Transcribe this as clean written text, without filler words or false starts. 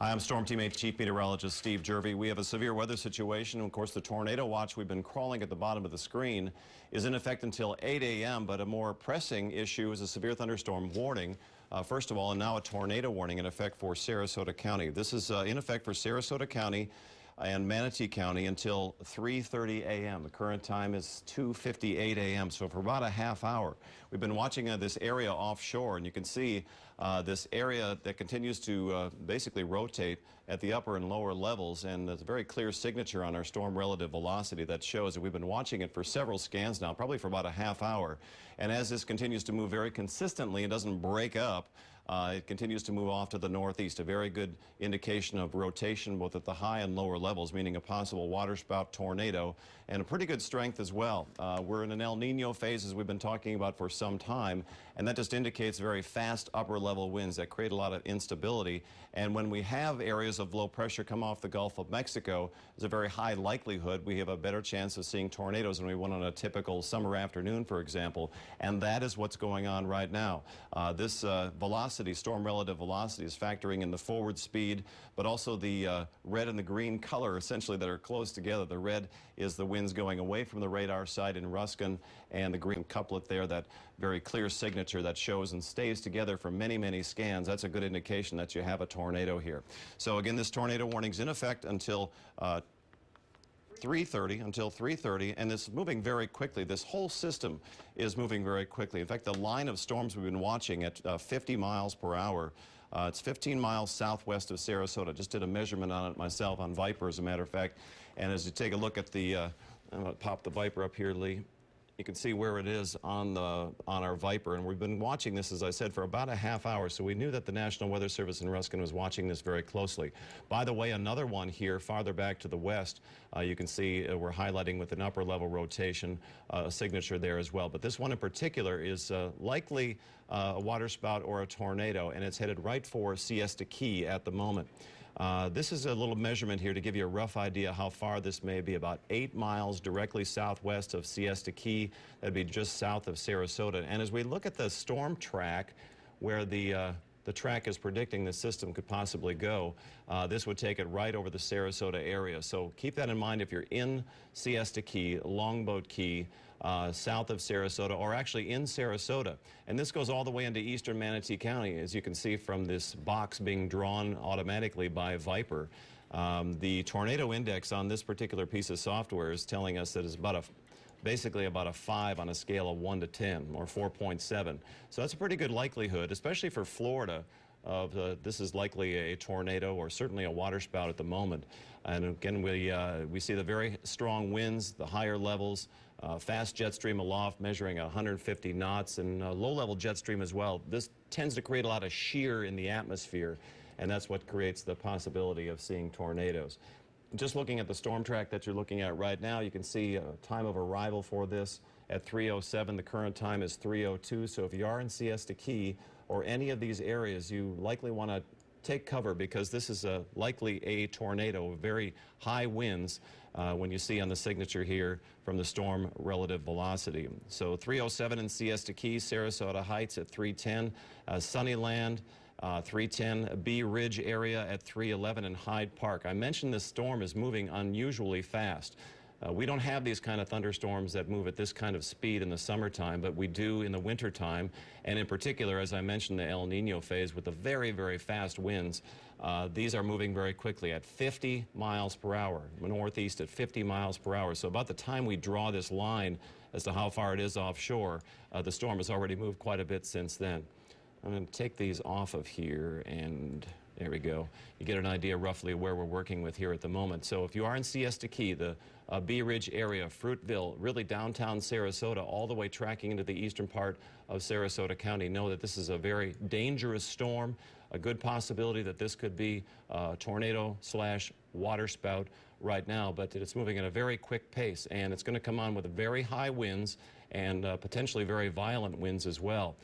Hi, I'm Storm Team 8 Chief Meteorologist Steve Jerve. We have a severe weather situation. Of course, the tornado watch we've been crawling at the bottom of the screen is in effect until 8 a.m., but a more pressing issue is a severe thunderstorm warning. First of all, and now a tornado warning in effect for Sarasota County. This is in effect for Sarasota County and Manatee County until 3:30 a.m. The current time is 2:58 a.m., so for about a half hour. We've been watching this area offshore, and you can see this area that continues to basically rotate at the upper and lower levels, and there's a very clear signature on our storm relative velocity that shows that we've been watching it for several scans now, probably for about a half hour. And as this continues to move very consistently and doesn't break up, it continues to move off to the northeast, a very good indication of rotation both at the high and lower levels, meaning a possible waterspout tornado, and a pretty good strength as well. We're in an El Nino phase, as we've been talking about for some time, and that just indicates very fast upper level winds that create a lot of instability. And when we have areas of low pressure come off the Gulf of Mexico, there's a very high likelihood we have a better chance of seeing tornadoes than we would on a typical summer afternoon, for example, and that is what's going on right now. This velocity, storm relative velocity, is factoring in the forward speed, but also the red and the green color essentially that are close together. The red is the winds going away from the radar site in Ruskin, and the green couplet there, that very clear signature that shows and stays together for many, many scans. That's a good indication that you have a tornado here. So again, this tornado warning's in effect until 3:30, and it's moving very quickly. This whole system is moving very quickly. In fact, the line of storms we've been watching at 50 miles per hour, it's 15 miles southwest of Sarasota. Just did a measurement on it myself on Viper, as a matter of fact. And as you take a look at the, I'm going to pop the Viper up here, Lee. You can see where it is on our Viper, and we've been watching this, as I said, for about a half hour, so we knew that the National Weather Service in Ruskin was watching this very closely. By the way, another one here farther back to the west, you can see we're highlighting with an upper level rotation, a signature there as well. But this one in particular is likely a waterspout or a tornado, and it's headed right for Siesta Key at the moment. This is a little measurement here to give you a rough idea how far this may be. About 8 miles directly southwest of Siesta Key. That'd be just south of Sarasota. And as we look at the storm track, where the track is predicting the system could possibly go, this would take it right over the Sarasota area. So keep that in mind if you're in Siesta Key, Longboat Key, south of Sarasota, or actually in Sarasota. And this goes all the way into eastern Manatee County, as you can see from this box being drawn automatically by Viper. The tornado index on this particular piece of software is telling us that it's basically about a 5 on a scale of 1 to 10, or 4.7. So that's a pretty good likelihood, especially for Florida, of this is likely a tornado or certainly a waterspout at the moment. And again, we see the very strong winds, the higher levels, fast jet stream aloft measuring 150 knots, and low-level jet stream as well. This tends to create a lot of shear in the atmosphere, and that's what creates the possibility of seeing tornadoes. Just looking at the storm track that you're looking at right now, you can see time of arrival for this at 3:07. The current time is 3:02. So if you are in Siesta Key or any of these areas, you likely want to take cover, because this is likely a tornado, very high winds when you see on the signature here from the storm relative velocity. So 3:07 in Siesta Key, Sarasota Heights at 3:10, Sunnyland 3:10, Bee Ridge area at 3:11, and Hyde Park. I mentioned this storm is moving unusually fast. We don't have these kind of thunderstorms that move at this kind of speed in the summertime, but we do in the wintertime, and in particular, as I mentioned, the El Nino phase with the very, very fast winds. These are moving very quickly at 50 miles per hour, northeast at 50 miles per hour. So about the time we draw this line as to how far it is offshore, the storm has already moved quite a bit since then. I'm going to take these off of here, and there we go. You get an idea roughly where we're working with here at the moment. So if you are in Siesta Key, the Bee Ridge area, Fruitville, really downtown Sarasota, all the way tracking into the eastern part of Sarasota County, know that this is a very dangerous storm, a good possibility that this could be a tornado slash waterspout right now, but it's moving at a very quick pace, and it's going to come on with very high winds and potentially very violent winds as well.